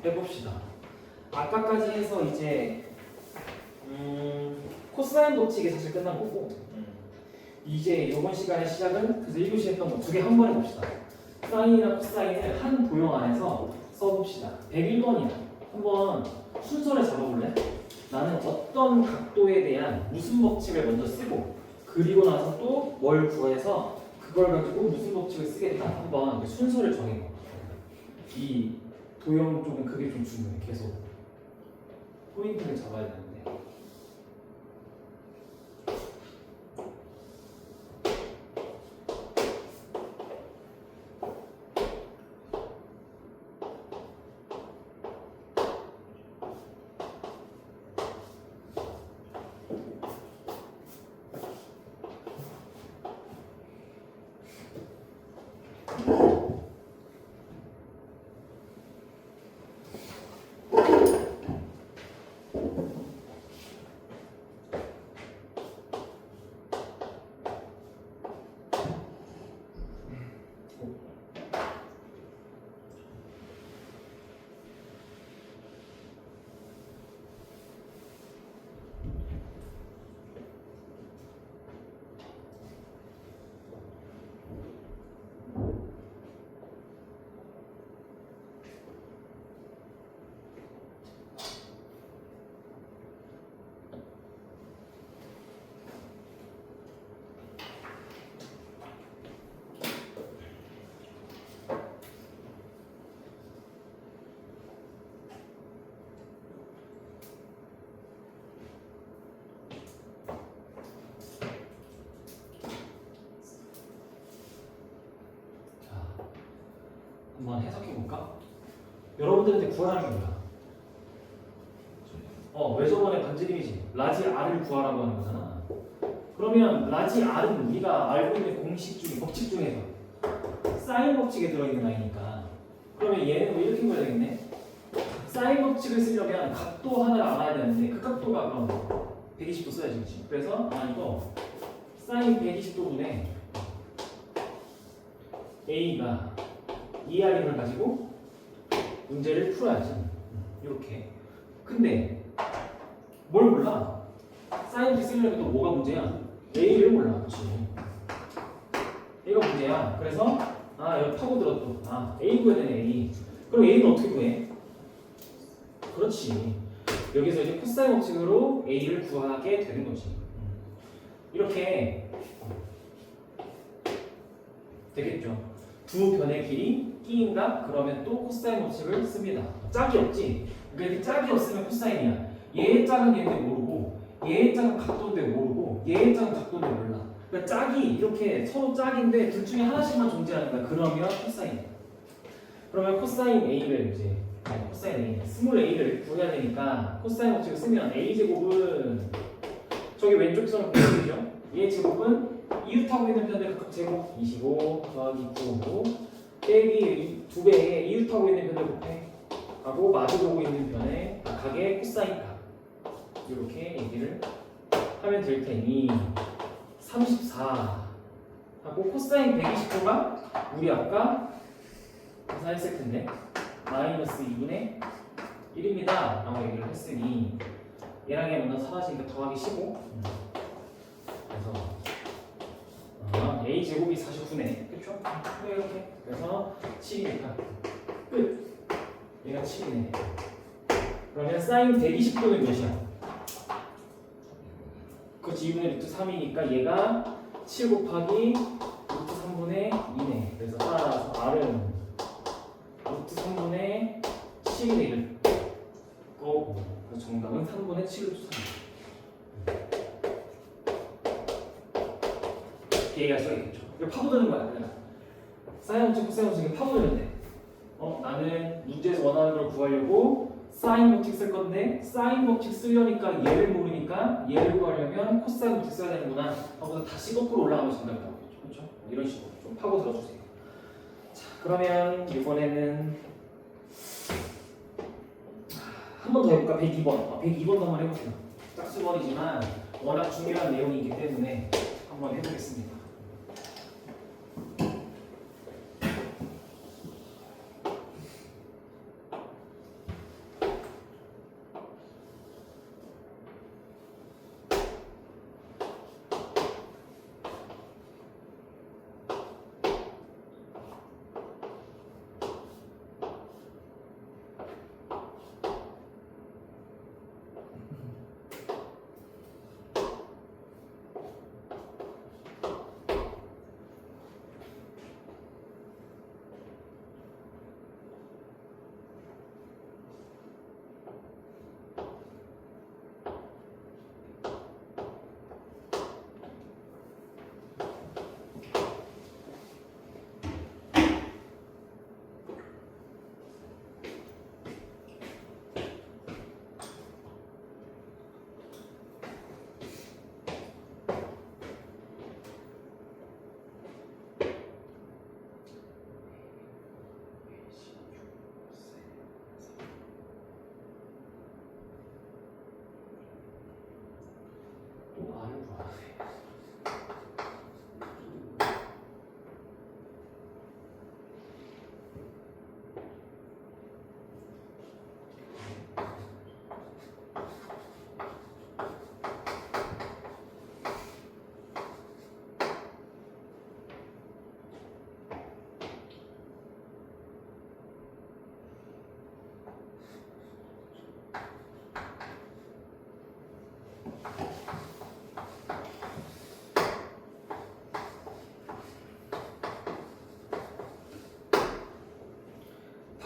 해봅시다. 아까까지 해서 이제 코사인 법칙이 사실 끝난 거고 이제 이번 시간의 시작은 그래서 1교시 했던 거 두 개 한 번에 봅시다. 사인이나 코사인을 한 도형 안에서 써봅시다. 101번이야. 한번 순서를 잡아볼래? 나는 어떤 각도에 대한 무슨 법칙을 먼저 쓰고 그리고 나서 또 뭘 구해서 그걸 가지고 무슨 법칙을 쓰겠다. 한번 그 순서를 정해봐. 이 도형 쪽은 그게 좀 중요해. 계속 포인트를 잡아야 되는데. 한번 해석해볼까? 여러분들한테 구하라는 게 뭐야? 왜 저번에 반지름이지? 라지 R을 구하라고 하는 거잖아. 그러면 라지 R은 우리가 알고 있는 공식 중에 법칙 중에서 사인 법칙에 들어있는 아이니까 그러면 얘는 왜 이렇게 보야 되겠네? 사인 법칙을 쓰려면 각도 하나를 알아야 되는데 그 각도가 그럼 120도 써야지, 그렇지? 그래서 이거 사인 120도분에 A가 ER임을 가지고 문제를 풀어야지. 이렇게. 근데 뭘 몰라? 사인 쓰려면 또 뭐가 문제야? A를 몰라. 그렇지? A가 문제야. 그래서 여기 파고들어 또. A 구해야 되네. A. 그럼 A는 어떻게 구해? 그렇지. 여기서 이제 코사인 법칙으로 A를 구하게 되는 거지. 이렇게 되겠죠. 두 변의 길이 끼인다? 그러면 또 코사인 법칙을 씁니다. 짝이 없지? 그러니까 짝이 없으면 코사인이야. 얘의 짝은 얘인데 모르고 얘의 짝은 각도인데 모르고 얘의 짝은 각도인데 몰라. 그러니까 짝이 이렇게 서로 짝인데 둘 중에 하나씩만 존재하는 거야. 그러면 코사인이야. 그러면 코사인 A를 이제 코사인 A, 스몰 A를 구해야 되니까 코사인 법칙을 쓰면 A제곱은 저기 왼쪽 선은 공식이죠. 얘 제곱은 이웃하고 있는 편들 각각 제곱 25 더하기 9 빼기 2배에 이웃하고 있는 편들 곱해 하고 마주보고 있는 편의 각의 코사인 값 이렇게 얘기를 하면 될 테니 34 하고 코사인 120도가 우리 아까 계산했을 텐데 마이너스 2분의 1입니다 라고 얘기를 했으니 얘랑 얘 만나서 사라지니까 더하기 15 그래서 A 제곱이 49네, 그렇죠? 이렇게 그래서 7이니까 끝. 얘가 7이네. 그러면 사인 120도는 몇이야? 그렇지, 2분의 루트 3이니까 얘가 7 곱하기 루트 3분의 2네. 그래서 따라서 R은 루트 3분의 7이 될 거고 그래서 정답은 3분의 7 루트 3. 얘기할 수가 있겠죠. 이거 파고드는 거야. 그냥 사인 법칙, 코사인 법칙을 파고들면 돼. 나는 문제에서 원하는 걸 구하려고 사인 법칙 쓸 건데 사인 법칙 쓰려니까 얘를 모르니까 얘를 구하려면 코사인 법칙 써야 되는구나 하고서 다시 거꾸로 올라가면 정답이 나오겠죠. 그렇죠? 이런 식으로 좀 파고들어 주세요. 자, 그러면 이번에는 한 번 더 해볼까? 102번. 102번도 한번 해볼게요. 짝수번이지만 워낙 중요한 내용이기 때문에 한번 해보겠습니다.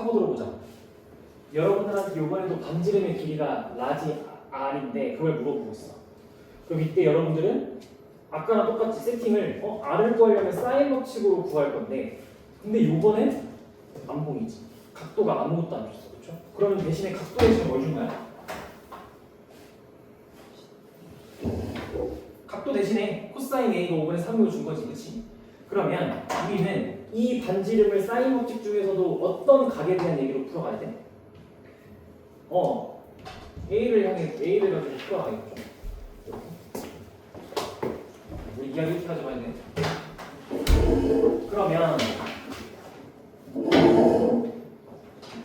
파고들어보자. 여러분들한테 이번에도 반지름의 길이가 라지 R인데 그걸 물어보고 있어. 그럼 이때 여러분들은 아까랑 똑같이 세팅을 R을 구하려면 사인 법칙으로 구할 건데 근데 요번엔 안 보이지. 각도가 아무것도 안 줬어. 그렇죠? 그러면 대신에 각도 대신에 뭘 준 거야? 각도 대신에 코사인 A가 5분의 3으로 준 거지. 그치? 그러면 우리는 이 반지름을 사인 법칙 중에서도 어떤 각에 대한 얘기로 풀어가야 돼? A를 가지고 풀어가겠죠. 우리 이야기 이렇게 하지 말네. 그러면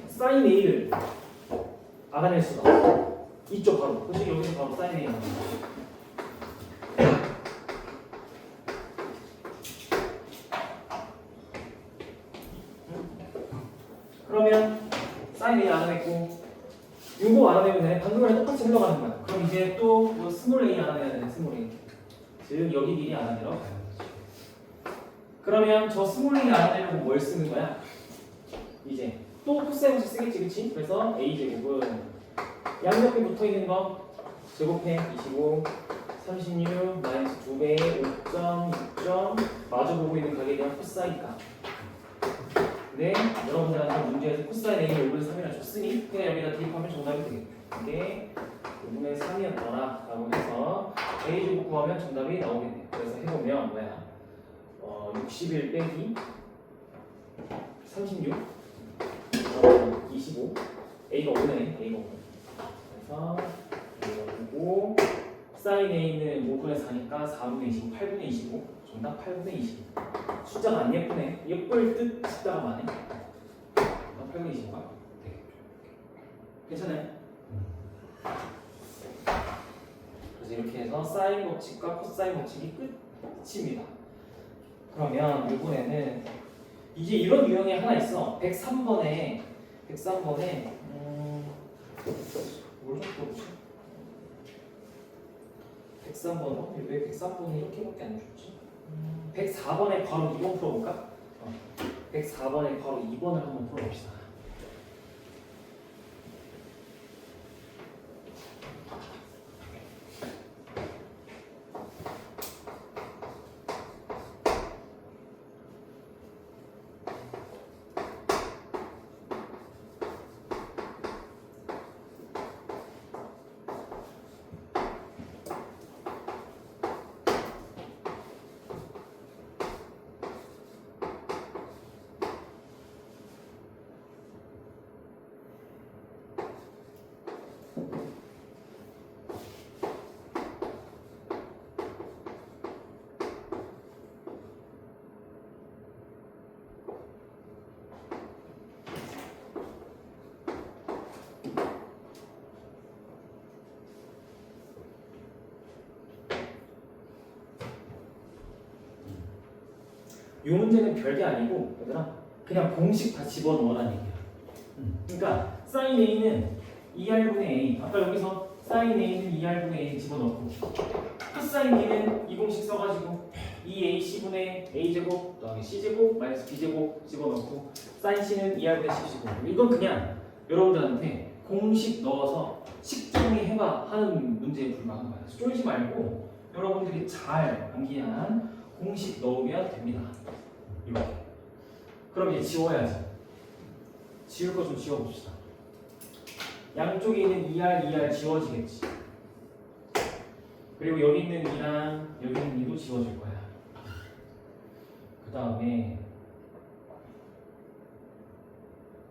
사인 A를 알아낼 수가 있죠. 바로. 그치? 여기서 바로 사인 A 나옵니다. 그러면 사인 A 알아냈고 요거 알아내면 되네. 방금이랑 똑같이 흘러가는 거야. 그럼 이제 또 스몰 A 알아내야 되네. 스몰 A. 즉 여기 길이 알아내러 가는 거지. 그러면 저 스몰 A 알아내려고 뭘 쓰는 거야? 이제 또 코사인 법칙 쓰겠지, 그치? 그래서 A 제곱은 양옆에 붙어 있는 거 제곱해 25, 36 마이너스 2배 5점, 6점 마주보고 있는 각에 대한 코사인값. 네, 여러분들한테 문제에서 코사인 A를 5분의 3이라 줬으니 그냥 여기다 대입하면 정답이 되겠죠. 이게 5분의 3이었더라 라고 해서 A 제곱 구하면 정답이 나오겠네. 그래서 해보면 뭐야? 61 빼기 36 25 A가 5네. A가 5. 그래서 이거 보고 사인 A는 5분의 4니까 4분의 25, 8분의 25 정답 8분의 25. 숫자가 안 예쁘네. 예쁠 듯 숫자가 많네. 8분의 25가 되겠죠. 괜찮아요? 그래서 이렇게 해서 사인 법칙과 코사인 법칙이 끝입니다. 그러면 이번에는 이제 이런 유형이 하나 있어. 103번에 뭘 적어보지? 103번은 왜 103번이 이렇게밖에 안 줬지? 104번에 바로 2번 풀어볼까? 104번에 바로 2번을 한번 풀어봅시다. 이 문제는 별게 아니고 얘들아 그냥 공식 다 집어넣으라는 얘기야. 그러니까 sin a는 2r분의 a 아까 여기서 sin a는 2r분의 a 집어넣고 cosine b는 이 공식 써가지고 2ac분의 a제곱 더하기 c제곱 마이너스 b제곱 집어넣고 sin c는 2r분의 c 집어넣고 이건 그냥 여러분들한테 공식 넣어서 식정리 해봐 하는 문제에 불과한 거야. 쫄지 말고 여러분들이 잘 암기한 공식 넣으면 됩니다. 이렇게. 그럼 이제 지워야지. 지울 거 좀 지워봅시다. 양쪽에 있는 2R 지워지겠지. 그리고 여기 있는 2랑 여기 있는 2도 지워질 거야. 그 다음에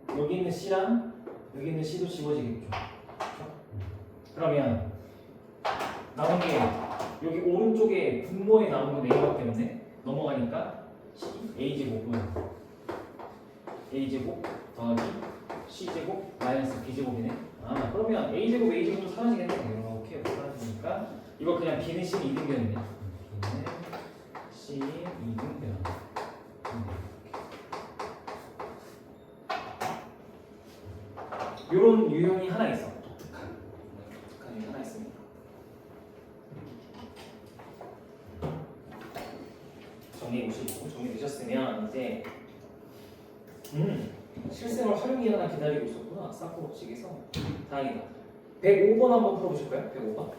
여기 있는 C랑 여기 있는 C도 지워지겠죠. 그렇죠? 그러면 남은 게 여기 오른쪽에 분모에 남은 건 A밖에 없네. 넘어가니까 A제곱은 A제곱 더하기 C제곱 마이너스 B제곱이네. 그러면 A제곱도 사라지겠네. 이렇게 사라지니까 이거 그냥 B는 C 는 2등변이네. B는 C 2등변. 요런 유형이 하나 있어. 독특한 유형이 하나 있습니다. 정리해 보시고 정리되셨으면 이제 실생활 활용이 하나 기다리고 있었구나. 사코 법칙에서. 다행이다. 105번 한번 풀어보실까요? 105번.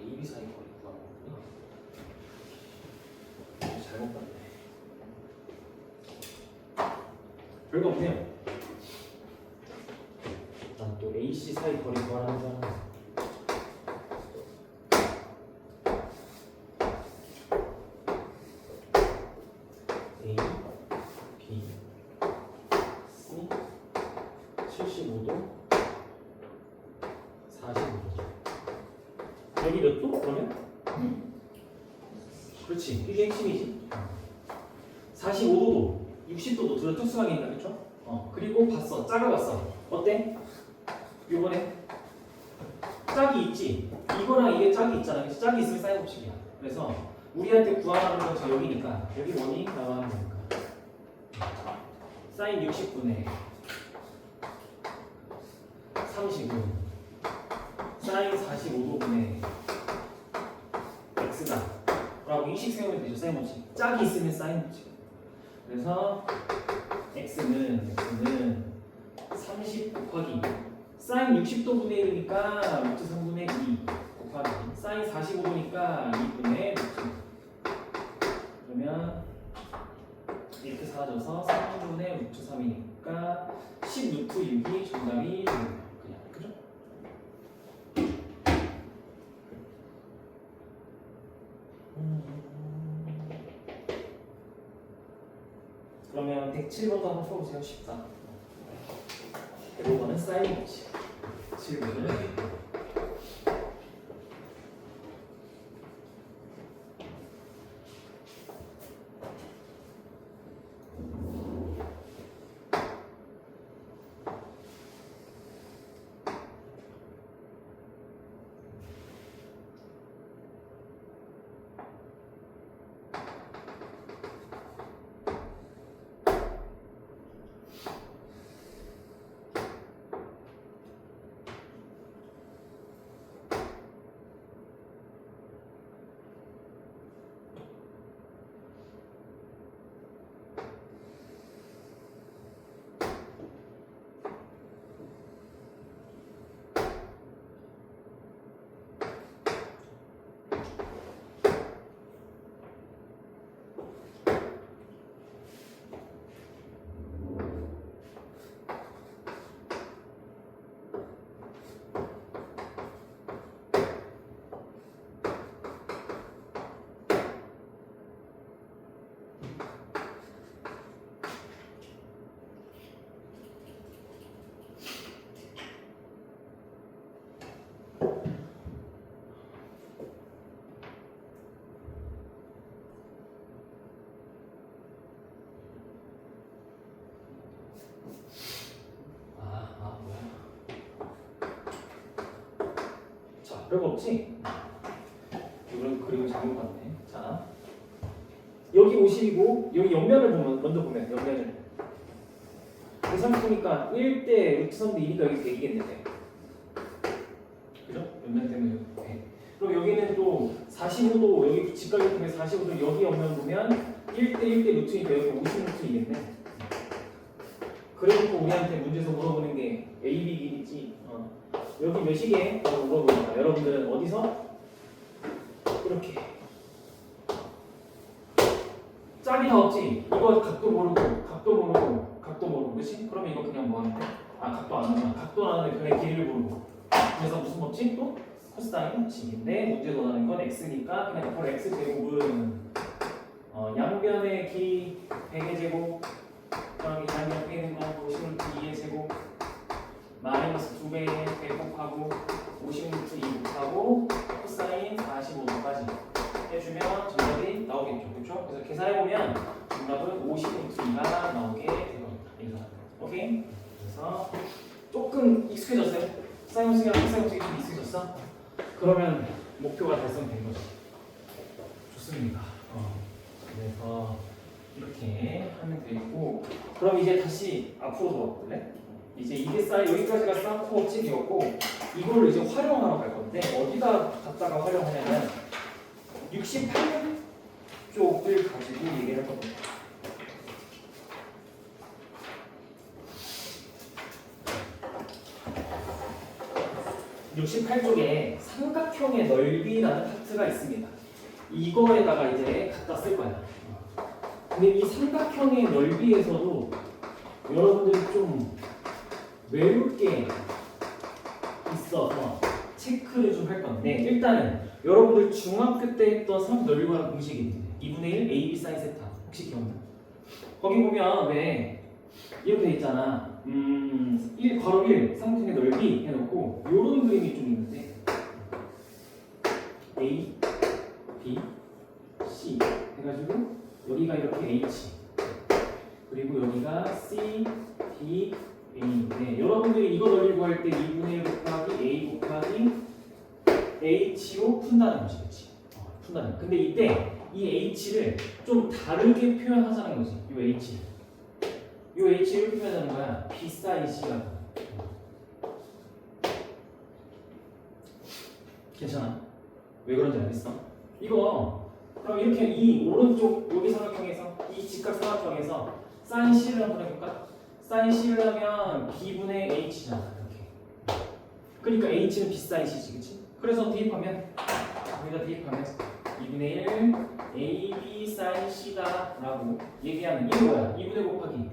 AB 사이 거리 구하는구나. 잘못 봤네. 별거 없네요. 난 또 AC 사이 거리 구하는 줄 알았어. A, B, C 75도 45도. 여기 몇 도? 그러면? 그렇지. 이게 핵심이지. 45도도 60도도 둘 다 특수하게 있다. 그렇죠? 그리고 봤어. 작아봤어. 어때? 요번에 짝이 있지? 이거랑 이게 짝이 있잖아. 그래서 짝이 있으면 사인 법칙이야. 그래서 우리한테 구하라는 건 저 여기니까 여기 원이 나가는 거니까 사인 60분의 30은 사인 45도분의 x다 라고 인식 세우면 되죠. 사인 법칙. 짝이 있으면 사인 법칙. 그래서 x는 30 곱하기 사인 60도분의 1이니까 루트 3분의 2 곱하기 사인 45도니까 2분의 루트. 그러면 이렇게 사라져서 3분의 루트 3이니까 10 루트 6이 정답이 되는 그냥 그죠? 그러면 107번도 한번 풀어보세요. 쉽다. 105번은 사인 법칙. 7번은 별거 없지? 이건 그리고 잘못 봤네. 자, 여기 50이고 여기 옆면을 보면 먼저 보면 옆면을 계산해보니까 1대 루트 3대 2니까 여기 100이겠는데 그죠? 옆면 때문에 여기 100. 그럼 여기는 또 45도 여기 직각이 때문에 45도 여기 옆면 보면 1대 1대 루트니까 여기 50루트이겠네. 그래놓고 우리한테 문제에서 물어보는 게 A, B 길이지. 여기 몇이게? 라고 물어보니까 여러분들은 어디서? 이렇게 짝이 다 없지? 이거 각도 모르고 각도 모르고 그치? 그러면 이거 그냥 뭐 하면 돼? 각도 안 하면 각도 나는 그냥 길이를 모르고 그래서 무슨 법칙? 또 코사인 법칙인데 문제 원하는 건 x니까 그냥 바로 x 제곱은 양변의 길이 100의 제곱 그다음에 양변 빼는 거 50루트 2의 제곱 마이너스 2배의 100 곱하고 50루트 2 곱하고 코사인 45도까지 해주면 정답이 나오겠죠. 그렇죠? 그래서 계산해보면 정답은 50루트 2가 나오게 되거든요. 오케이? 그래서 조금 익숙해졌어요? 사이먼스기랑 코사이먼스기 좀 익숙해졌어? 그러면 목표가 달성된 거죠. 좋습니다. 그래서 이렇게 하면 되고 그럼 이제 다시 앞으로 돌아볼래? 이제 이게 여기까지가 쌓고 찌개였고 이걸 이제 활용하러 갈 건데 어디다 갖다가 활용하냐면 68쪽을 가지고 얘기를 할 겁니다. (68쪽에) 삼각형의 넓이라는 파트가 있습니다. 이거에다가 이제 갖다 쓸 거야. 근데 이 삼각형의 넓이에서도 여러분들이 좀 외울 게 있어서 체크를 좀 할 건데 일단은 여러분들 중학교 때 했던 삼각 넓이 구하는 공식이 있는데 2분의 1 AB 사인 세타 혹시 기억나? 거기 보면 왜 이렇게 돼 있잖아. 1 괄호 1 삼각형의 넓이 해놓고 요런 그림이 좀 있는데 A, B, C 해가지고 여기가 이렇게 H 그리고 여기가 C, D, A인데 여러분들이 이거 넓이 구할 때 2분의 1 곱하기 A 곱하기 H로 푼다는 거지, 그렇지? 푼다는. 근데 이때 이 H를 좀 다르게 표현하자는 거지. 이 H, 이 H를 표현하는 거야. B 사인 C가. 괜찮아? 왜 그런지 알겠어? 이거 그럼 이렇게 이 오른쪽 여기 삼각형에서 이 직각 삼각형에서 사인 C를 한번 해볼까? 사인 C를 하면 B분의 H잖아. 이렇게. 그러니까 H는 B 사인 C지, 그치? 그래서 대입하면 여기다 대입하면 2분의 1 AB 사인 C다 라고 얘기하는 이게 뭐야? 2분의 곱하기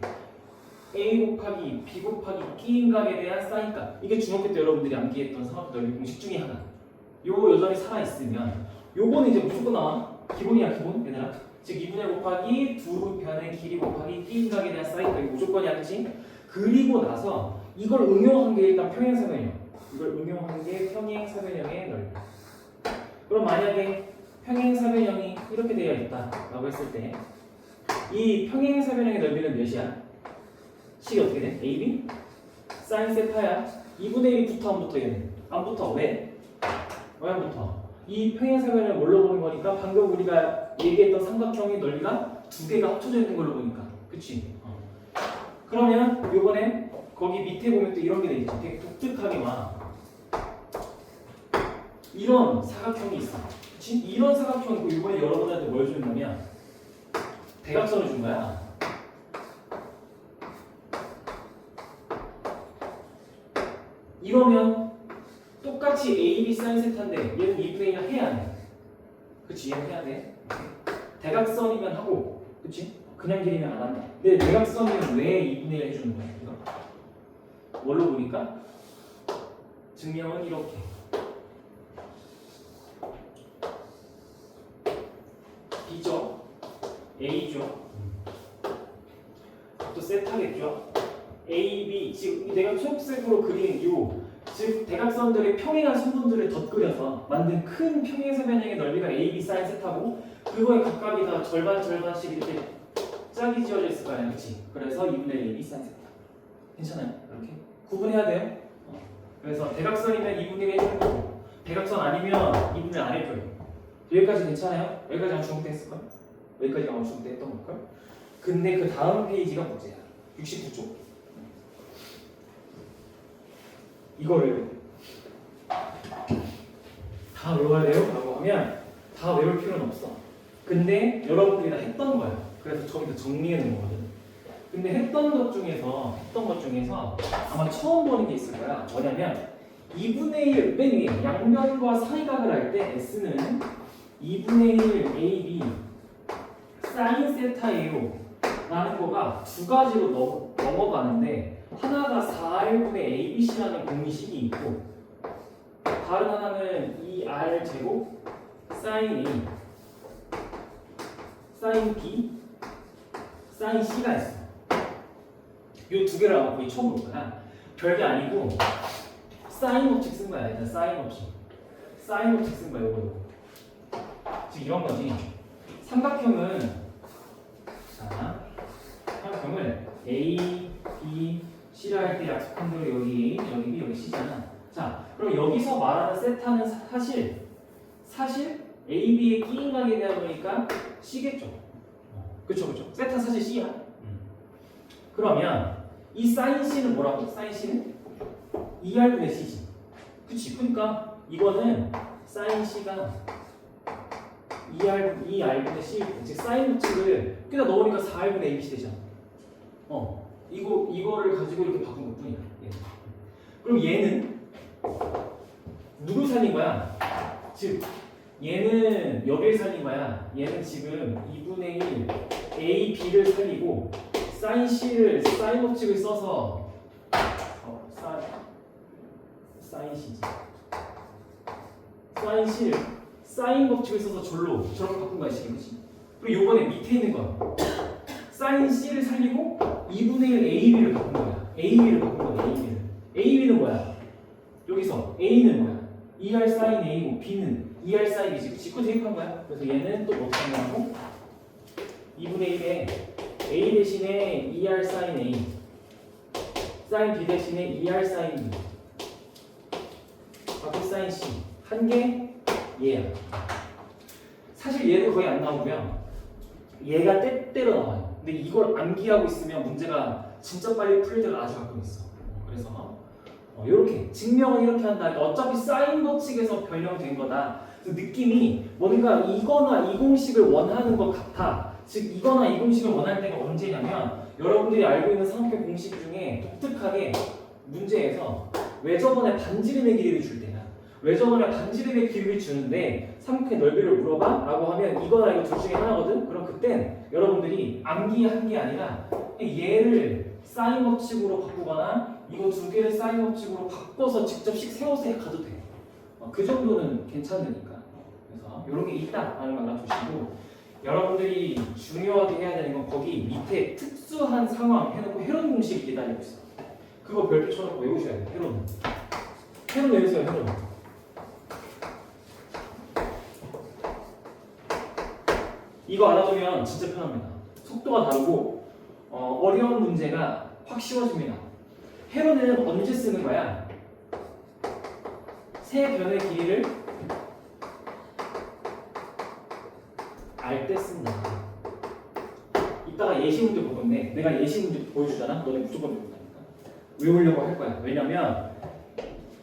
A 곱하기 B 곱하기 B인각에 대한 사인값. 이게 중학교 때 여러분들이 암기했던 삼각 넓이 공식 중에 하나. 요거 여전히 살아있으면 요거는 이제 무조건 나와. 기본이야, 기본 얘들아. 즉 2분의 곱하기 두 변의 길이 곱하기 B인각에 대한 사인값. 이거 무조건이야, 그치? 그리고 나서 이걸 응용한 게 일단 평행사변형. 이걸 응용한 게 평행사변형의 넓이. 그럼 만약에 평행사변형이 이렇게 되어 있다 라고 했을 때 이 평행사변형의 넓이는 몇이야? 식이 어떻게 돼? AB? 사인 세타야. 2분의 1이 붙어 안 붙어 얘는? 안 붙어. 왜? 왜 안 붙어? 이 평행사변을 뭘로 보는 거니까 방금 우리가 얘기했던 삼각형의 넓이가 두 개가 합쳐져 있는 걸로 보니까. 그치? 그러면 요번에 거기 밑에 보면 또 이런 게 돼 있지. 되게 독특하게 와. 이런 사각형이 있어. 그치? 이런 사각형이 이번에 여러분한테 뭘 줬냐면 대각선을 준 거야. 이러면 똑같이 AB 사인 세타인데 얘는 2분의 1 해야 돼. 그치? 얘는 해야 돼. 대각선이면 하고, 그치? 그냥 길이면 안 한다. 근데 대각선이면 왜 2분의 1 해주는 거야? 이거? 뭘로 보니까? 증명은 이렇게. B죠? A죠? 또 세타겠죠? AB, 즉 내가 초록색으로 그린 즉 대각선들의 평행한 선분들을 덧그려서 만든 큰 평행사변형의 넓이가 AB 사인 세타고 그거에 각각이 다 절반씩 이렇게 짝이 지어져 있을 거 아니야, 그치? 그래서 2분의 1 AB 사인 세타. 괜찮아요? 이렇게 구분해야 돼요. 그래서 대각선이면 2분의 1 해주는 거고 대각선 아니면 2분의 1 안 해줘요. 여기까지 괜찮아요? 여기까지 안 중국 때 했을걸? 여기까지 안 중국 때 했던 걸걸? 근데 그 다음 페이지가 문제야. 69쪽. 이거를 다 외워야 돼요? 라고 하면 다 외울 필요는 없어. 근데 여러분들이 다 했던 거야. 그래서 저기다 정리해 놓은 거거든. 근데 했던 것 중에서 아마 처음 보는 게 있을 거야. 뭐냐면 2분의 1 맨 위에 양변과 사이각을 할 때 S는 2분의 1 AB 사인 세타예요 라는 거가 두 가지로 넘어가는데 하나가 4R분의 ABC라는 공식이 있고 다른 하나는 2R 제곱 사인 A 사인 B, 사인 C가 있어. 요 두 개를 아마 거의 처음 볼 거야. 별게 아니고 사인 법칙 쓴 거야. 일단 사인 법칙. 사인 법칙 쓴 거야. 요거. 지금 이런 거지. 삼각형은 자, 삼각형을 A, B, C라 할 때 약속한 대로 여기 A, 여기 B, 여기 C잖아. 자, 그럼 여기서 말하는 세타는 사실 A, B의 끼인각에 대한 거니까 C겠죠. 그쵸. 세타 사실 C야. 그러면 이 사인 C는 뭐라고? 사인 C는 2R분의 C지. 그치? 그러니까 이거는 사인 C가 2R분의 C, 즉 사인 법칙을 여기다 넣으니까 4R분의 ABC 되잖아. 이거를 가지고 이렇게 바꾼 것 뿐이야. 그럼 얘는 누굴 살린 거야? 즉 얘는 여기를 살린 거야. 얘는 지금 2분의 1 A, B를 살리고 사인 C를 사인 법칙을 써서 사인 C지. 사인 C를 사인 법칙을 써서 저렇게 바꾼 거야 지금. 그치? 그리고 요번에 밑에 있는 건 사인 C를 살리고 2분의 1 AB를 바꾼 거야. AB를 바꾼 거야. AB는 뭐야? 여기서 A는 뭐야? 2R 사인 A고 B는 2R 사인 B지. 그치? 그거 대입한 거야. 그래서 얘는 또 뭐 어떻게 하냐고 2분의 1에 A 대신에 2R 사인 A 사인 B 대신에 2R 사인 B 바꿀 사인 C 한 개 얘야. 사실 얘도 거의 안 나오고요. 얘가 때때로 나와요. 근데 이걸 암기하고 있으면 문제가 진짜 빨리 풀릴 때가 아주 가끔 있어. 그래서 이렇게 증명은 이렇게 한다. 어차피 사인 법칙에서 변형된 거다. 그래서 느낌이 뭔가 이거나 이 공식을 원하는 것 같아. 즉 이거나 이 공식을 원할 때가 언제냐면 여러분들이 알고 있는 삼각형 공식 중에 독특하게 문제에서 외접원의 반지름의 길이를 줄 때야. 외접원의 반지름의 길이를 주는데 삼각형의 넓이를 물어봐? 라고 하면 이거나 이거 둘 중에 하나거든? 그럼 그땐 여러분들이 암기한 게 아니라 얘를 사인 법칙으로 바꾸거나 이거 두 개를 사인 법칙으로 바꿔서 직접씩 세워서 가도 돼. 그 정도는 괜찮으니까. 그래서 이런 게 있다라는 걸 알아두시고 여러분들이 중요하게 해야 되는 건 거기 밑에 특수한 상황 해놓고 헤론 공식이 기다리고 있어. 그거 별표 쳐놓고 외우셔야 돼. 헤론 외우세요. 헤론. 이거 알아두면 진짜 편합니다. 속도가 다르고 어려운 문제가 확 쉬워집니다. 헤론은 언제 쓰는 거야? 세 변의 길이를 알 때 쓴다. 이따가 예시 문제 볼 건데 내가 예시 문제 보여주잖아. 너네 무조건 외운다니까. 외우려고 할 거야. 왜냐면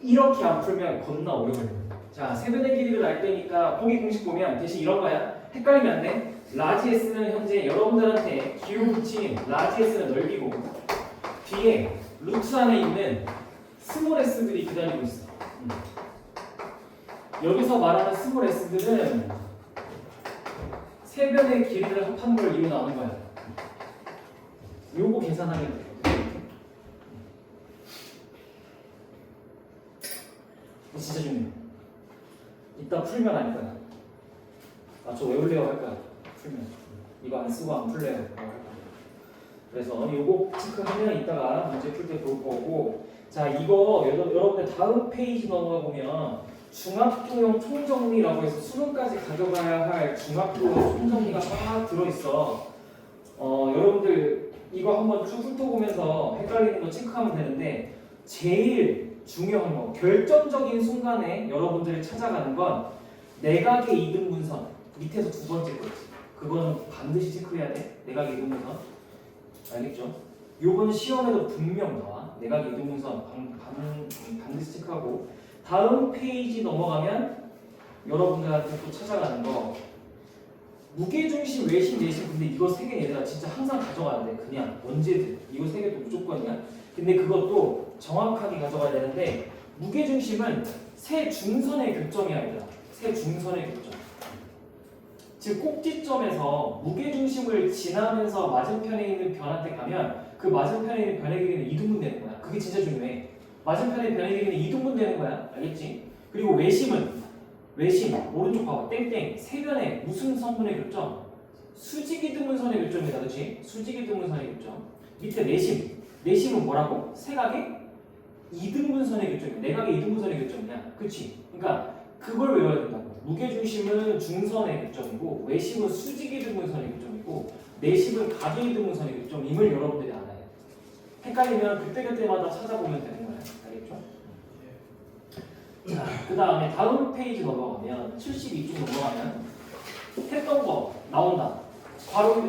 이렇게 안 풀면 겁나 오래 걸려. 자, 세 변의 길이를 알 때니까 포기 공식 보면 대신 이런 거야. 헷갈리면 안 돼. 라지 S는 현재 여러분들한테 기호 붙인 라지 S는 넓이고 뒤에 루트 안에 있는 스몰 S들이 기다리고 있어. 여기서 말하는 스몰 S들은 세 변의 길이를 합한 걸 이유 나오는 거야. 요거 계산하면 돼. 진짜 중요해. 이따 풀면 알 거야. 저 외울래요 할 거야. 풀면. 이거 안 쓰고 안 풀래요 할 거야. 그래서 요거 체크하면 이따가 문제 풀 때 볼 거고. 자, 이거 여러분들 다음 페이지 넘어가 보면 중학도형 총정리라고 해서 수능까지 가져가야 할 중학도형 총정리가 막 들어있어. 여러분들 이거 한번 쭉 훑어보면서 헷갈리는 거 체크하면 되는데 제일 중요한 거, 결정적인 순간에 여러분들이 찾아가는 건 내각의 이등분선 밑에서 두 번째 거지. 그건 반드시 체크해야 돼. 내각의 이등분선. 알겠죠? 요건 시험에도 분명 나와. 내각의 이등분선 반드시 체크하고 다음 페이지 넘어가면 여러분들한테 또 찾아가는 거 무게중심, 외심, 내심. 근데 이거 세 개 얘들아 진짜 항상 가져가야 돼. 그냥 언제든 이거 세 개도 무조건이야. 근데 그것도 정확하게 가져가야 되는데 무게중심은 세 중선의 교점이야 얘들아. 세 중선의 교점. 즉 꼭지점에서 무게중심을 지나면서 맞은편에 있는 변한테 가면 그 맞은편에 있는 변의 길이는 이등분 되는 거야. 그게 진짜 중요해. 맞은편의 변의 길이는 이등분 되는 거야. 알겠지? 그리고 외심 오른쪽 봐봐. 땡땡 세 변의 무슨 성분의 교점? 수직이등분선의 교점이다, 그렇지? 수직이등분선의 교점. 밑에 내심. 내심은 뭐라고? 세각의 이등분선의 교점이야. 내각의 이등분선의 교점이야, 그렇지? 그러니까 그걸 외워야 된다고. 무게중심은 중선의 교점이고, 외심은 수직이등분선의 교점이고, 내심은 각이등분선의 교점임을 여러분들이 알아야 돼. 헷갈리면 그때그때마다 찾아보면 되는 거야. 알겠죠? 자, 그 다음에 다음 페이지 넘어가면 72쪽 넘어가면 했던 거 나온다. 괄호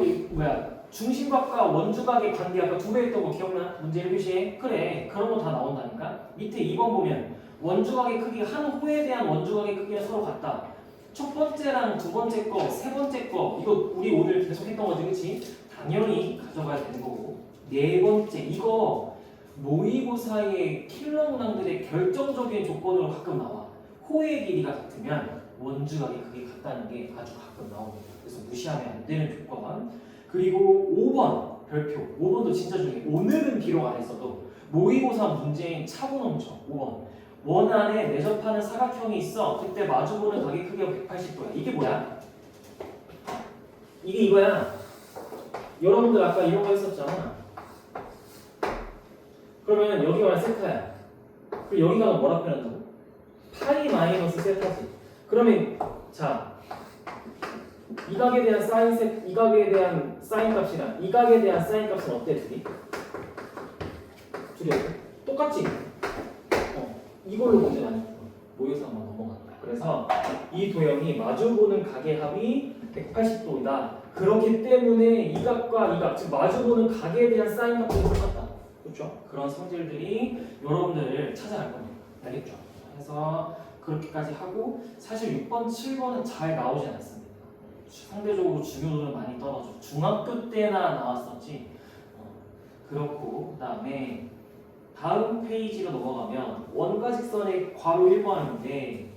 중심각과 원주각의 관계 아까 두 배 했던 거 기억나? 문제 1교시에? 그래, 그런 거 다 나온다니까. 밑에 2번 보면 원주각의 크기가 한 호에 대한 원주각의 크기가 서로 같다. 첫 번째랑 두 번째 거, 세 번째 거 이거 우리 오늘 계속 했던 거지, 그렇지? 당연히 가져가야 되는 거고. 네 번째 이거 모의고사의 킬러 문항들의 결정적인 조건으로 가끔 나와. 호의 길이가 같으면 원주각의 크기가 같다는 게 아주 가끔 나옵니다. 그래서 무시하면 안 되는 조건. 그리고 5번 별표. 5번도 진짜 중요해. 오늘은 비록 안 했어도 모의고사 문제인 차고 넘쳐. 5번. 원 안에 내접하는 사각형이 있어. 그때 마주보는 각의 크기가 180도야. 이게 뭐야? 이게 이거야. 여러분들 아까 이런 거 했었잖아. 그러면 여기가 만약 세타야. 그리고 여기가 뭐라 표현한다고? 파이 마이너스 세타지. 그러면 자, 이 각에 대한 이 각에 대한 사인 값이랑 이 각에 대한 사인 값은 어때, 둘이? 둘이 어때? 똑같지? 이걸로 문제 많이 모의고사 한번 넘어간다. 그래서 이 도형이 마주보는 각의 합이 180도이다. 그렇기 때문에 이 각과 이 각, 즉 마주보는 각에 대한 사인 값은 똑같다. 그렇죠? 그런 성질들이 여러분들 찾아갈 겁니다. 알겠죠? 그래서 그렇게까지 하고 사실 6번, 7번은 잘 나오지 않았습니다. 상대적으로 중요도는 많이 떨어져. 중학교 때나 나왔었지. 그렇고 그 다음에 다음 페이지로 넘어가면 원가직선의 괄호 1번인데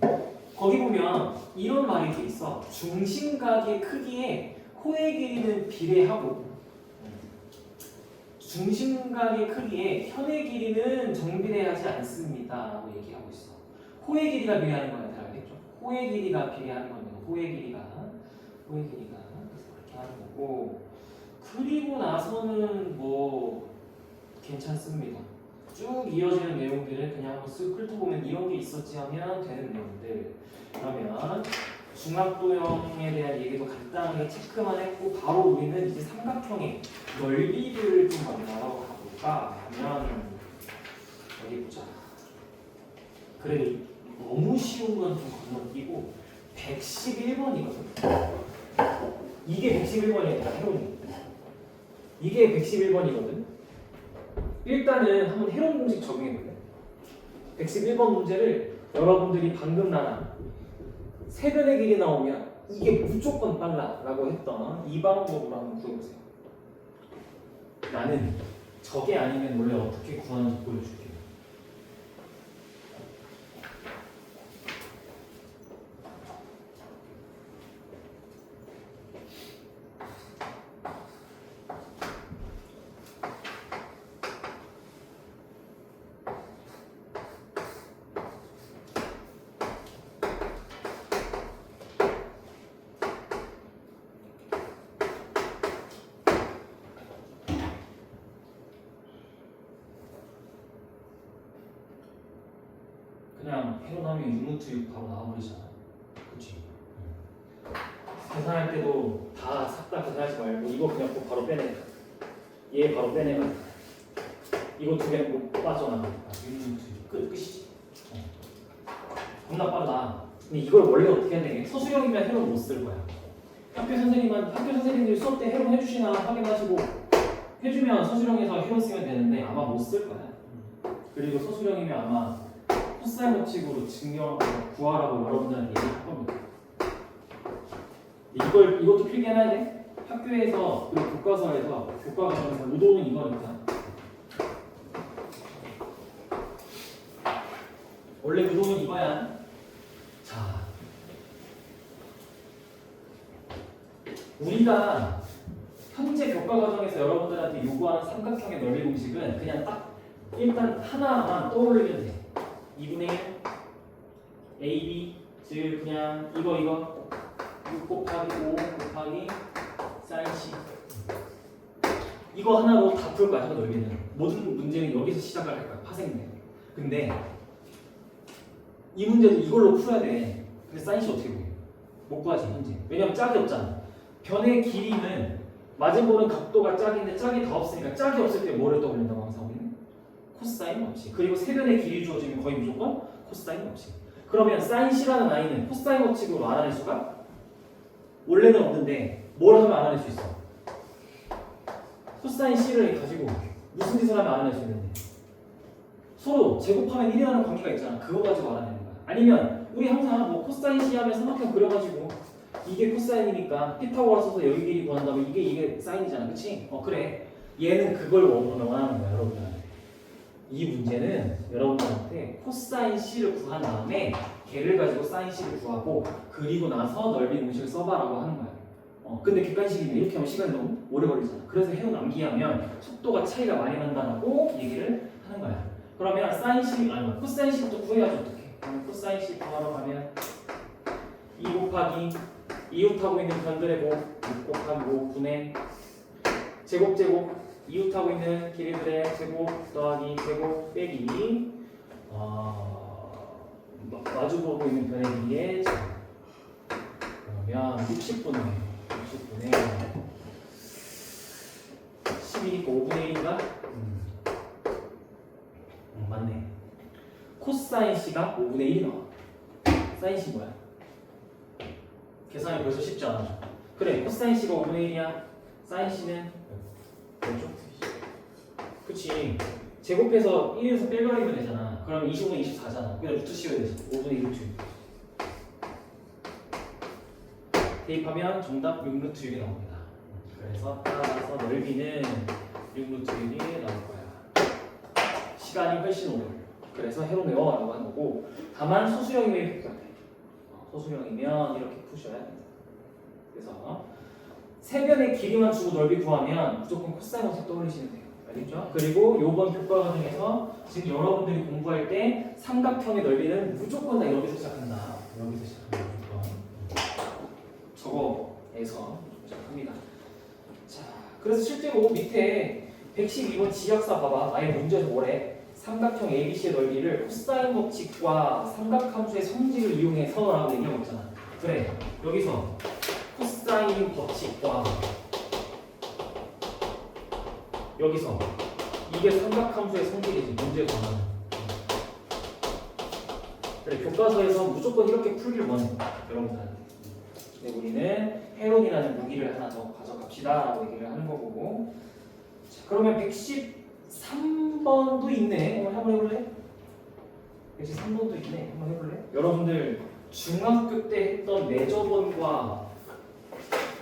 거기 보면 이런 말이 돼 있어. 중심각의 크기에 호의 길이는 비례하고 중심각의 크기에 현의 길이는 정비례하지 않습니다 라고 얘기하고 있어. 호의 길이가 비례하는 건 알겠죠? 호의 길이가 비례하는 겁니다. 호의 길이가 그래서 그렇게 하는 거고, 그리고 나서는 뭐 괜찮습니다. 쭉 이어지는 내용들을 그냥 한번 쓱 훑어보면 이런 게 있었지 하면 되는 내용들. 그러면 중학도형에 대한 얘기도 간단하게 체크만 했고 바로 우리는 이제 삼각형의 넓이를 좀 먼저 가볼까 하면 어디 보자. 그래도 너무 쉬운 건 좀 건너뛰고 111번이거든. 이게 111번이야. 해로운. 이게 111번이거든. 일단은 한번 해로운 공식 적용해볼래? 111번 문제를 여러분들이 방금 나랑 세변의 길이 나오면 이게 무조건 빨라 라고 했던 이 방법으로 한번 구해보세요. 나는 저게 아니면 원래 어떻게 구하는지 보여줄게요. 그냥 해로나면 6루트 6 바로 나와버리잖아. 그치? 계산할 때도 다 싹 다 계산하지 말고 이거 그냥 꼭 바로 빼내. 얘 바로 빼내면 이거 두 개는 못 빠져나가. 6루트 6 끝이지. 겁나 빠르다. 근데 이걸 원래 어떻게 해야 되게? 서술형이면 해로 못 쓸 거야. 학교 선생님들이 수업 때 해로 해주시나 확인하시고 해주면 서술형에서 해로 쓰면 되는데 아마 못 쓸 거야. 그리고 서술형이면 아마 코사인 법칙으로 증명하고 구하라고 여러분들한테 얘기할 겁니다. 이것도 필기해놔야 돼. 학교에서 그리고 교과서에서 교과과정에서 의도는 이거니까. 원래 의도는 이거야. 자, 우리가 현재 교과과정에서 여러분들한테 요구하는 삼각형의 넓이 공식은 그냥 딱 일단 하나만 떠올리면 돼. 2분의 1 AB 즉 그냥 이거 6 곱하기 5 곱하기 사인 C. 이거 하나로 다 풀 거야. 넓이는. 모든 문제는 여기서 시작을 할 거야. 파생돼. 근데 이 문제도 이걸로 풀어야 돼. 근데 사인 C 어떻게 구해? 못 구하지 현재. 왜냐면 짝이 없잖아. 변의 길이는 맞은 거는 각도가 짝인데 짝이 다 없으니까 짝이 없을 때 뭐를 떠올린다고 항상 우리는? 코사인 없이. 그리고 세 변의 길이 주어지면 거의 무조건 코사인 없이. 그러면 사인 C라는 아이는 코사인 법칙으로 알아낼 수가 원래는 없는데 뭘 하면 알아낼 수 있어? 코사인 C를 가지고 무슨 짓을 하면 알아낼 수 있는데 서로 제곱하면 1이라는 관계가 있잖아. 그거 가지고 알아내는 거야. 아니면 우리 항상 뭐 코사인 C 하면 삼각형 그려가지고 이게 코사인이니까 피타고라 써서 여기 길이 구한다면 이게 사인이잖아. 그치? 그래. 얘는 그걸 원하는 거야 여러분들한테. 이 문제는 여러분들한테 코사인 C를 구한 다음에 걔를 가지고 사인 C를 구하고 그리고 나서 넓이 공식을 써봐라고 하는 거야. 근데 객관식이면 이렇게 하면 시간이 너무 오래 걸리잖아. 그래서 해운 암기하면 속도가 차이가 많이 난다라고 얘기를 하는 거야. 그러면 사인 C, 아니 코사인 C부터 구해야지 어떡해. 그럼 코사인 C 구하러 가면 2 곱하기 이웃하고 있는 변들의 곱 6 곱하기 5 분의 제곱 이웃하고 있는 길이들의 제곱 더하기 제곱 빼기 마주보고 있는 변의 길이의 제곱. 그러면 60분의 12니까 5분의 1인가? 맞네. 코사인 C가 5분의 1이 나와. 사인 C 뭐야? 계산이 벌써 쉽지 않아. 그래, 코사인 C가 5분의 1이야. 사인 C는 뭐죠? 그치. 제곱해서 1에서 빼버리면 되잖아. 그럼 25는 24잖아. 그냥 루트 씌워야 되지. 5분의 1 루트. 대입하면 정답 6루트 6이 나옵니다. 그래서 따라서 넓이는 6루트 6이 나올 거야. 시간이 훨씬 오래 걸려. 그래서 해로네요라고 하는 거고, 다만 소수형이면 이렇게 돼. 소수형이면 이렇게 푸셔야 된다. 그래서 세 변의 길이만 주고 넓이 구하면 무조건 코사인 법칙 떠올리시면 돼요. 알겠죠? 그리고 이번 교과 과정에서 지금 여러분들이 공부할 때 삼각형의 넓이는 무조건 다 여기서 시작한다. 여기서 시작한다. 저거에서 시작합니다. 자, 그래서 실제로 밑에 112번 지역사 봐봐. 아예 문제에서 뭐래? 삼각형 ABC의 넓이를 코사인 법칙과 삼각함수의 성질을 이용해서 라고 얘기하고 있잖아. 그래, 여기서 코사인 법칙과 여기서 이게 삼각함수의 성질이지. 문제에서는. 그래, 교과서에서 무조건 이렇게 풀기를 원해. 여러분들한테. 근데 우리는 헤론이라는 무기를 하나 더 가져갑시다 라고 얘기를 하는 거고. 자, 그러면 113번도 있네. 한번 해볼래? 113번도 있네. 한번 해볼래? 여러분들 중학교 때 했던 내저번과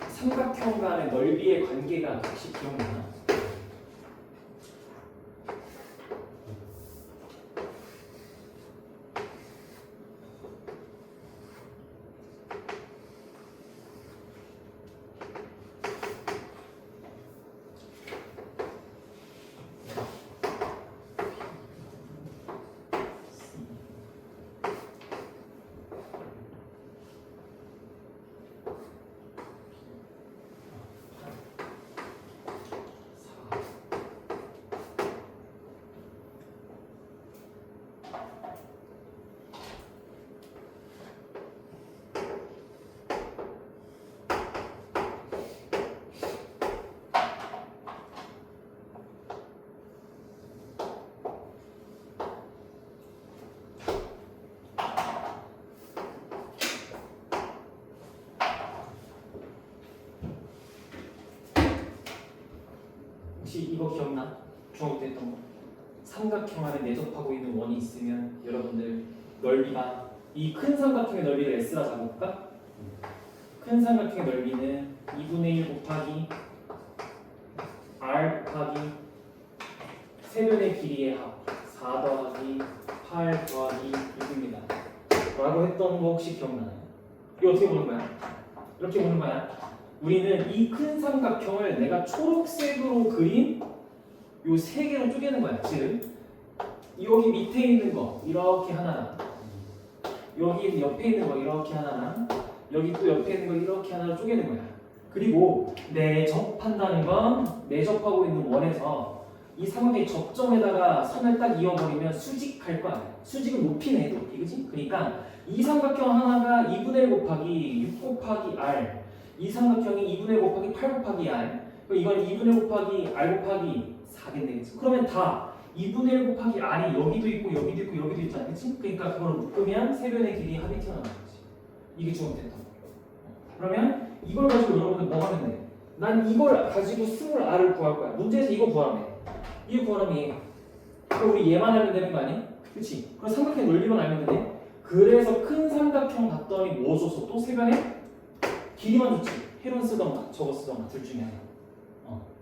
삼각형 간의 넓이의 관계가 혹시 기억나나? 혹시 이거 기억나? 중학교 때 했던 거. 삼각형 안에 내접하고 있는 원이 있으면 여러분들 넓이가 이 큰 삼각형의 넓이를 S라 잡을까? 큰 삼각형의 넓이는 2분의 1 곱하기 R 곱하기 세변의 길이의 합 4 더하기 8 더하기 6입니다. 라고 했던 거 혹시 기억나나요? 이거 어떻게 보는 거야? 이렇게 보는 거야. 우리는 이 큰 삼각형을 내가 초록색으로 그린 요 세 개로 쪼개는 거야. 즉 여기 밑에 있는 거 이렇게 하나랑 여기 옆에 있는 거 이렇게 하나랑 여기 또 옆에 있는 거 이렇게 하나로 쪼개는 거야. 그리고 내접한다는 건 내접하고 있는 원에서 이 삼각의 접점에다가 선을 딱 이어버리면 수직할 거 아니야. 수직은 높이는 해도, 그지? 그러니까 이 삼각형 하나가 2분의 1 곱하기 6 곱하기 r, 이 삼각형이 2분의 1 곱하기 8 곱하기 r, 이건 2분의 1 곱하기 r 곱하기 4겠네, 그치? 그러면 다 2분의 1 곱하기 r이 여기도 있고 여기도 있고 여기도 있잖아, 그치? 그러니까 그걸 묶으면 세 변의 길이 합이 튀어나가는 거지. 이게 주어됐다. 그러면 이걸 가지고 여러분들 뭐 하면 돼? 난 이걸 가지고 스몰 r을 구할 거야. 문제에서 이거 구하면 돼. 이거 구하면 얘. 그럼 우리 얘만 알면 되는 거 아니야? 그치? 그럼 삼각형 넓이만 알면 되네? 그래서 큰 삼각형 봤더니 뭐 줬어? 또 세 변의 길이만 줬지. 헤론 쓰던가 저거 쓰던가 둘 중에 하나.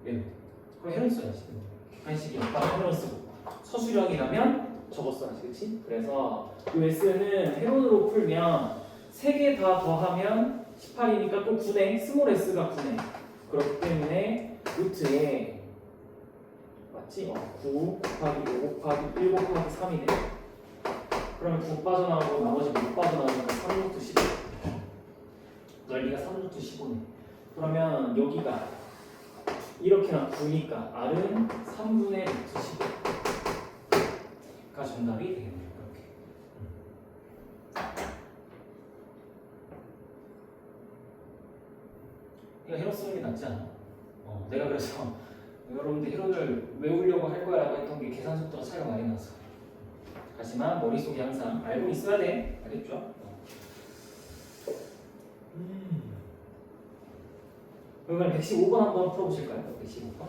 얘. 그럼 헤론 써야지. 간식이 오빠가 헤론 쓰고 서술형이라면 저거 써야지, 그치? 그래서 이 S는 헤론으로 풀면 세 개 다 더하면 18이니까 또 9네. 스몰 s가 9네. 그렇기 때문에 루트에 맞지? 9 곱하기 5 곱하기 1 곱하기 3이네. 그러면 9 빠져나오고 나머지 6 빠져나오면 3루트 15. 넓이가 3루트 15네. 그러면 여기가 이렇게나 9니까 R은 3분의 루트 15가 정답이 되겠네요. 이거 헤론 쓰는 게 낫지 않아? 내가 그래서 여러분들 헤론을 외우려고 할 거야라고 했던 게 계산 속도가 차이가 많이 나서. 하지만 머릿속에 항상 알고 있어야 돼. 알겠죠? 그러면 115번 한번 풀어보실까요? 115번.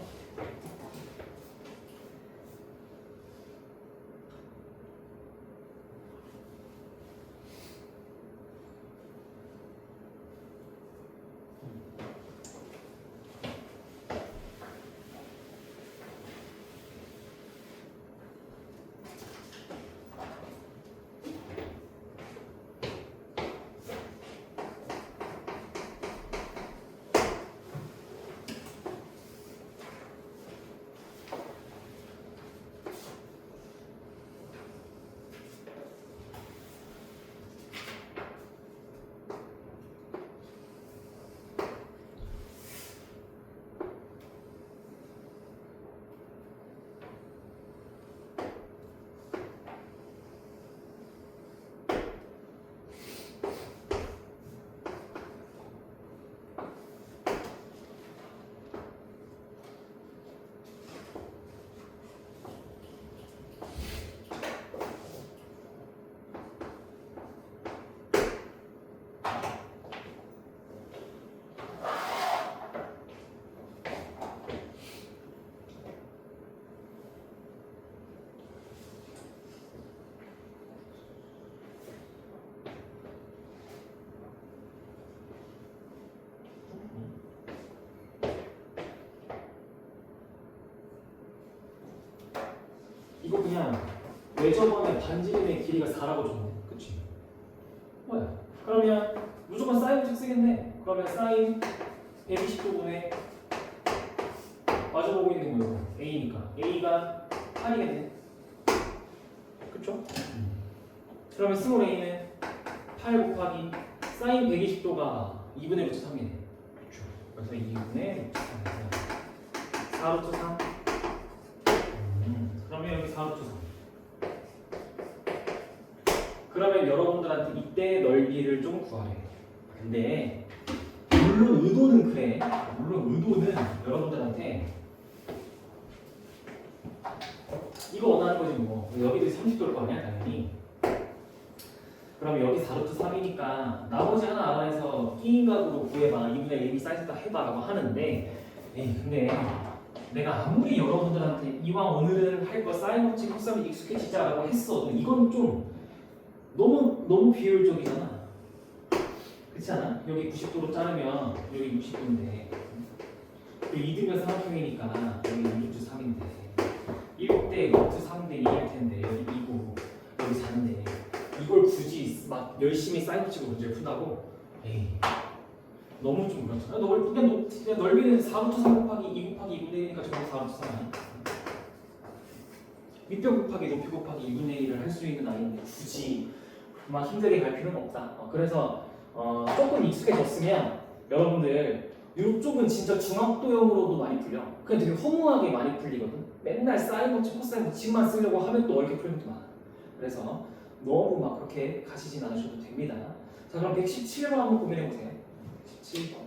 이거 그냥 왜 저번에 반지름의 길이가 4라고 줬네. 그치? 뭐야? 그러면 무조건 사인 식 쓰겠네. 그러면 사인 120도분의 마주보고 있는 거예요. A니까. A가 8이겠네. 그쵸? 그러면 스몰 A는 8 곱하기 사인 120도가 2분의 루트 3이네. 그쵸? 그래서 2분의 루트 3에서 4 루트 3. 그러면 여기 4루트 3. 그러면 여러분들한테 이때 넓이를 좀 구하래. 근데 물론 의도는 그래. 물론 의도는 여러분들한테 이거 원하는 거지 뭐. 여기도 30도일 거 아니야 당연히. 그럼 여기 4루트 3이니까 나머지 하나 알아내서 끼인각으로 구해봐. 2분의 1이 사이즈다 해봐라고 하는데 근데 내가 아무리 여러분들한테 이왕 오늘은 할 거 사인 법칙 코사인 익숙해지자라고 했어도 이건 좀 너무 비효율적이잖아. 그렇지 않아? 여기 90도로 자르면 여기 60도인데 2등변 삼각형이니까 여기 6주 3인데 1대 루트 3대 2일 텐데 여기 2고 여기 4인데 이걸 굳이 막 열심히 사인 법칙으로 문제를 푼다고? 에이 너무 좀 그렇잖아. 그냥 넓이는 4루트 3 곱하기 2 곱하기 2분의 1이니까 저거 4루트 3 아니야? 밑변 곱하기 높이 곱하기 2분의 1을 할 수 있는 아이인데 굳이 막 힘들게 갈 필요는 없다. 그래서 조금 익숙해졌으면 여러분들 이쪽은 진짜 중학도형으로도 많이 풀려. 그냥 되게 허무하게 많이 풀리거든. 맨날 사인 법칙, 코사인 법칙만 쓰려고 하면 또 어렵게 풀리는 것도 많아. 그래서 너무 막 그렇게 가시진 않으셔도 됩니다. 자, 그럼 117번 한번 고민해 보세요. 17번.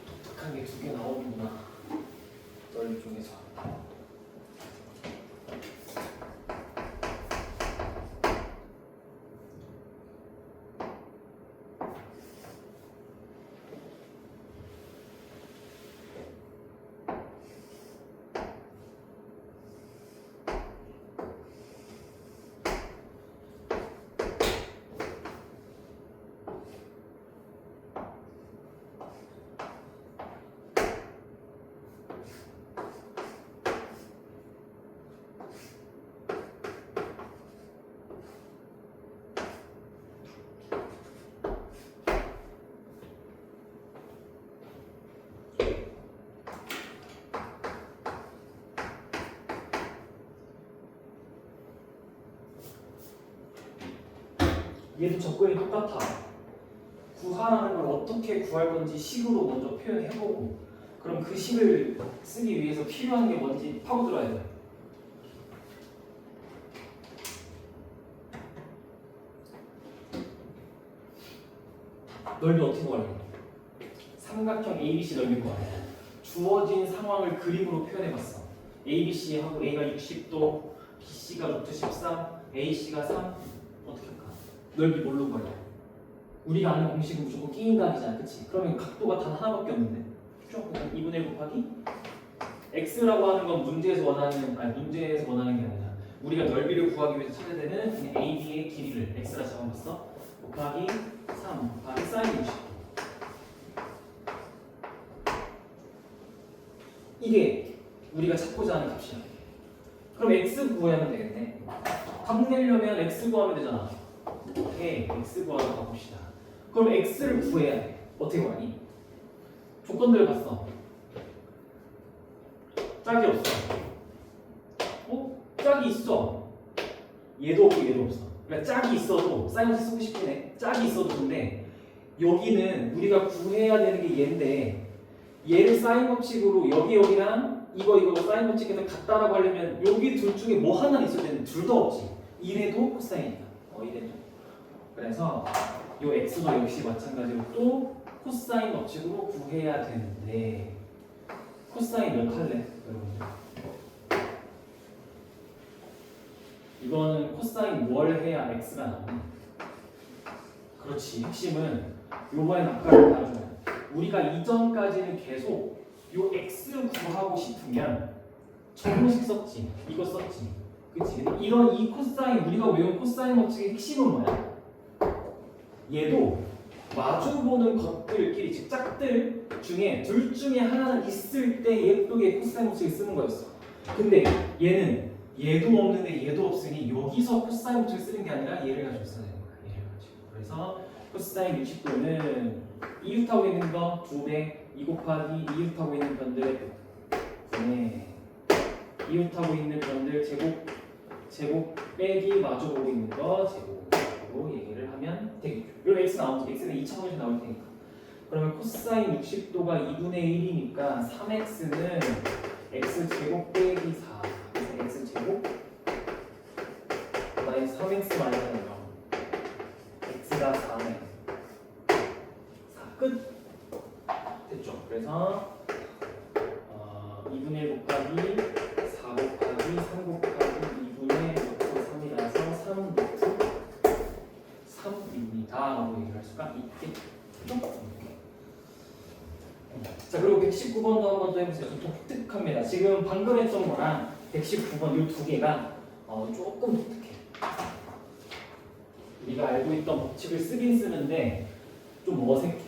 독특한 게 두 개 나오는구나. 넓이 중에서. 얘도 접근이 똑같아. 구하라는 걸 어떻게 구할 건지 식으로 먼저 표현해보고, 그럼 그 식을 쓰기 위해서 필요한 게 뭔지 파고들어야 돼. 넓이 어떻게 구할래? 삼각형 ABC 넓이 구하래. 주어진 상황을 그림으로 표현해봤어. ABC하고 A가 60도, BC가 루트 13, AC가 3. 어떻게 할까? 넓이 뭘로 구할래? 우리가 아는 공식은 무조건 끼인각이잖아, 그치? 그러면 각도가 단 하나밖에 없는데, 그죠? 2분의 1 곱하기 x라고 하는 건 문제에서 원하는 게 아니라 우리가 넓이를 구하기 위해서 찾아야 되는 그냥 AB의 길이를 x라 잡아봤어. 곱하기 3 곱하기 사인 60도. 이게 우리가 찾고자 하는 값이야. 그럼 x 구하면 되겠네. 값 내려면 x 구하면 되잖아. 오케이, x 구하러 가봅시다. 그럼 x를 구해야 돼. 어떻게 구하니? 조건들을 봤어. 짝이 없어. 짝이 있어. 얘도 없고 얘도 없어. 그러니까 짝이 있어도 사인을 쓰고 싶긴 해. 짝이 있어도 근데 여기는 우리가 구해야 되는 게 얘인데, 얘를 사인 법칙으로 여기랑 이거 사인 법칙에서 같다라고 하려면 여기 둘 중에 뭐 하나 있을 때는 둘 다 없지. 이래도 코사인이다. 이래도. 그래서 이 x도 역시 마찬가지로 또 코사인 법칙으로 구해야 되는데, 코사인 몇 할래? 여러분들? 이거는 코사인 뭘 해야 x가 나오니? 그렇지. 핵심은 요번에 아까를 봐주면 우리가 이전까지는 계속 요 x 구하고 싶으면 정식 썼지, 이거 썼지, 그치? 근데 이런 이 코사인, 우리가 외운 코사인 법칙의 핵심은 뭐야? 얘도 마주보는 것들끼리, 즉 짝들 중에 둘 중에 하나는 있을 때 예쁘게 코사인 법칙을 쓰는 거였어. 근데 얘는 얘도 없는데 얘도 없으니 여기서 코사인 법칙을 쓰는 게 아니라 얘를 가지고 써야 되는 거야. 얘를 가지고. 그래서 코사인 60도는 이웃하고 있는 거 2배, 2 곱하기 이웃하고 있는 변들 분의 이웃하고 있는 변들 제곱 빼기 마주보고 있는 거 제곱으로 얘기를 하면 되겠죠. 이런 x 나오지. x는 2차원에서 나올 테니까. 그러면 코사인 60도가 2분의 1이니까 3x는 x제곱 빼기 4. 그래서 x제곱 그다음에 3x 마이너스 0. x가 4네. 4 끝. 됐죠. 그래서 2분의 1 곱하기 4 곱하기 3 곱하기 2분의 루트 3이라서 3 루트 3입니다 라고 얘기를 할 수가 있겠죠. 자, 그리고 119번도 한 번 더 해보세요. 좀 독특합니다. 지금 방금 했던 거랑 119번 이 두 개가 조금 독특해. 우리가 알고 있던 법칙을 쓰긴 쓰는데 좀 어색해.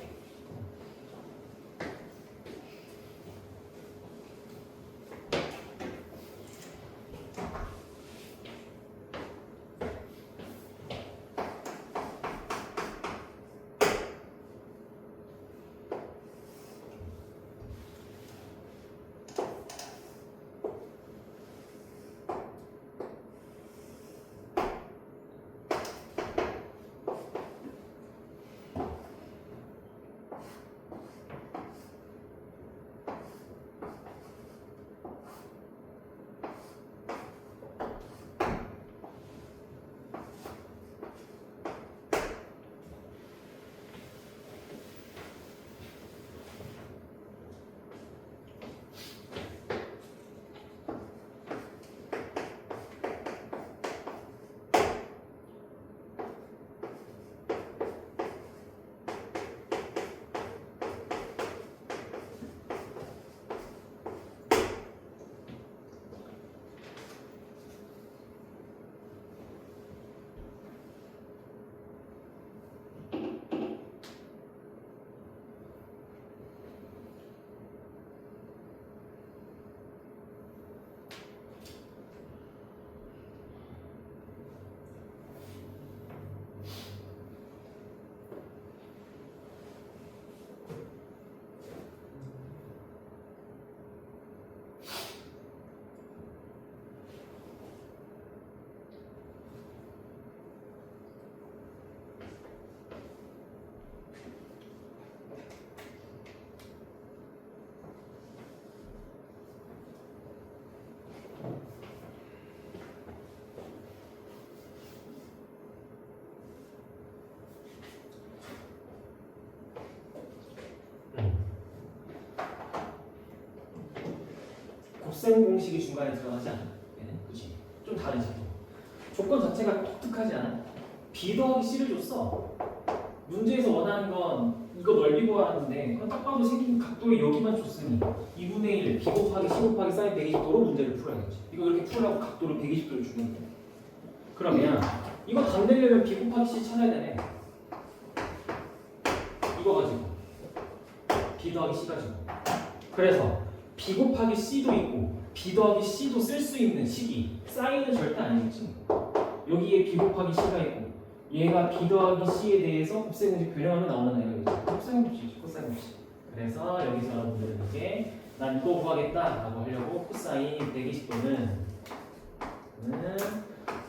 곱셈 공식이 중간에 들어가지 않아? 얘는 그지? 좀 다르지 또. 조건 자체가 독특하지 않아? B 더하기 C를 줬어. 문제에서 원하는 건 이거 넓이 구하는데 그건 딱 봐도 생긴 각도를 여기만 줬으니 2분의 1 B 곱하기 C 곱하기 사인 120도로 문제를 풀어야겠지. 이거 이렇게 풀으라고 각도를 120도를 주는 거야. 그러면 이거 다 내려면 B 곱하기 C 찾아야 되네. 이거 가지고 B 더하기 C 가지고. 그래서 B 곱하기 C도 있고 B 더하기 C도 쓸 수 있는 식이 사인은 절대 아니겠지. 여기에 B 곱하기 C가 있고 얘가 B 더하기 C에 대해서 곱셈 공식 변형하면 나오는 애가 있죠. 곱셈 공식, 코사인 공식. 그래서 여기서 여러분들은 이제 난 이거 구하겠다라고 하려고 코사인 120도는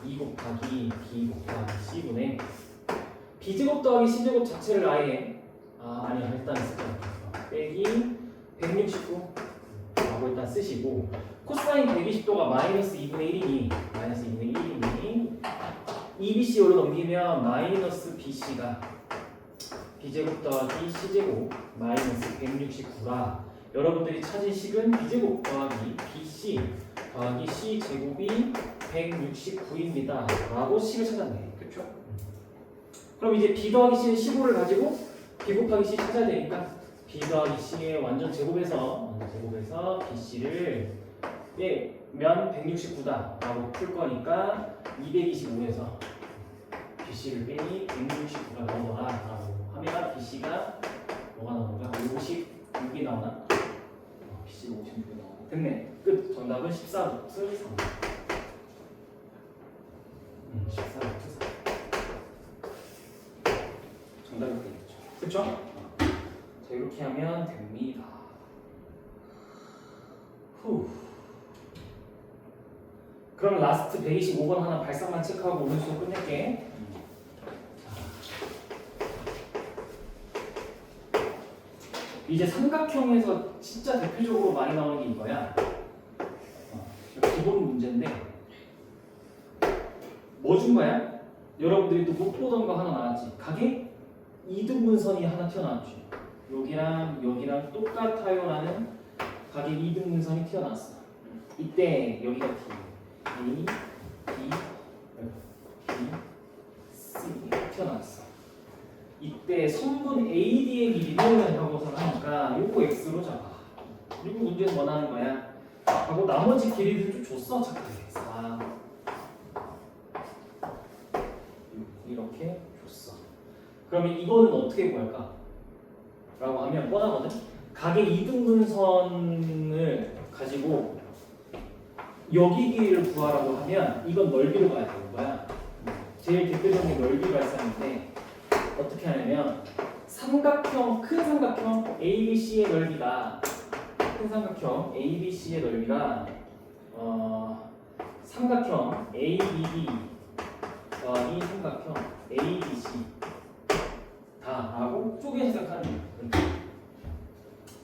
2 곱하기 B 곱하기 C분의 B제곱 더하기 C제곱 자체를 아예 아니야 일단 쓸게요. 빼기 169라고 일단 쓰시고 코사인 120도가 마이너스 2분의 1이니 마이너스 2분의 1이니 2BC로 넘기면 마이너스 BC가 B제곱 더하기 C제곱 마이너스 169라 여러분들이 찾은 식은 B제곱 더하기 BC 더하기 C제곱이 169입니다 라고 식을 찾았네. 그렇죠? 그럼 이제 B 더하기 C의 15를 가지고 B 곱하기 C 찾아야 되니까 B 더하기 C의 완전 제곱에서 BC를 빼면 169다 라고 풀 거니까 225에서 BC를 빼니 169가 나오더라 라고 하면 BC가 뭐가 나오는 거야? 56이 나오나? BC가 56이 나오네. 됐네. 끝. 정답은 14루트 3. 14루트 3. 정답이 되겠죠. 그쵸? 자, 이렇게 하면 됩니다. 후. 그럼 라스트 125번 하나 발상만 체크하고 오늘 수업 끝낼게. 이제 삼각형에서 진짜 대표적으로 많이 나오는 게 이거야. 기본 문제인데 뭐 준 거야? 여러분들이 또 못 보던 거 하나 나왔지. 각의 이등분선이 하나 튀어나왔지. 여기랑 똑같아요라는 각의 이등분선이 튀어나왔어. 이때 여기가 D, C 튀어나왔어. 이때 선분 AD의 길이를 하고서 하니까 요거 X로 잡아. 그리고 문제에서 원하는 거야. 하고 나머지 길이들 좀 줬어. 착하게. 4 이렇게 줬어. 그러면 이거는 어떻게 구할까? 라고 하면 뻔하거든. 각의 이등분선을 가지고 여기 길이를 구하라고 하면 이건 넓이로 가야 되는 거야. 제일 대표적인 넓이 발산인데 어떻게 하냐면 삼각형 큰 삼각형 ABC의 넓이가 삼각형 ABB 더하기 삼각형 ABC 다라고 쪼개서 생각하는 거야.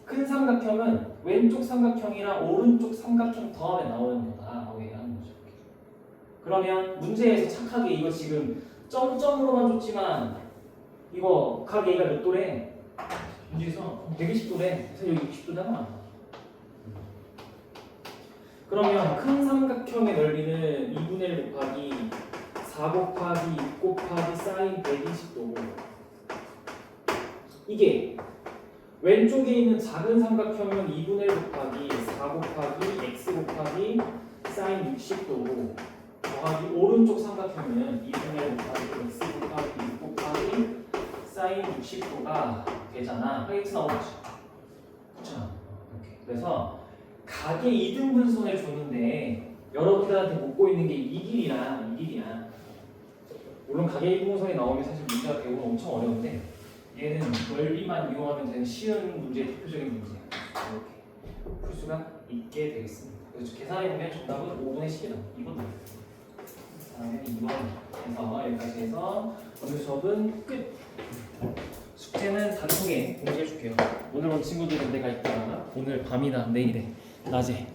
큰 삼각형은 왼쪽 삼각형이랑 오른쪽 삼각형 더하면 나오는 거다라고 얘기하는 거죠. 그러면 문제에서 착하게 이거 지금 점점으로만 줬지만 이거 각 A가 몇 도래? 문제에서 120도래. 그래서 여기 60도잖아. 그러면 큰 삼각형의 넓이는 2분의 1 곱하기 4 곱하기 6 곱하기 사인 120도고 이게 왼쪽에 있는 작은 삼각형은 2분의 1 곱하기 4 곱하기 x 곱하기 사인 60도고 더하기 오른쪽 삼각형은 2분의 1 곱하기 x 곱하기 6 곱하기 사인 60도가 되잖아. x 나오지? 그렇잖아. 이렇게. 그래서 각의 이등분선을 줬는데 여러분들한테 묻고 있는 게 이 길이야. 물론 각의 이등분선이 나오면 사실 문제가 배우면 엄청 어려운데 얘는 넓이만 이용하면 되는 쉬운 문제의 대표적인 문제야. 이렇게 풀 수가 있게 되겠습니다. 그래서 계산해보면 정답은 5분의 10이다. 2번 다음에 2번에서 여기까지 해서 오늘 수업은 끝. 숙제는 단톡에 공지해줄게요. 오늘 온 친구들은 내가 있다가 오늘 밤이나 내일에 낮에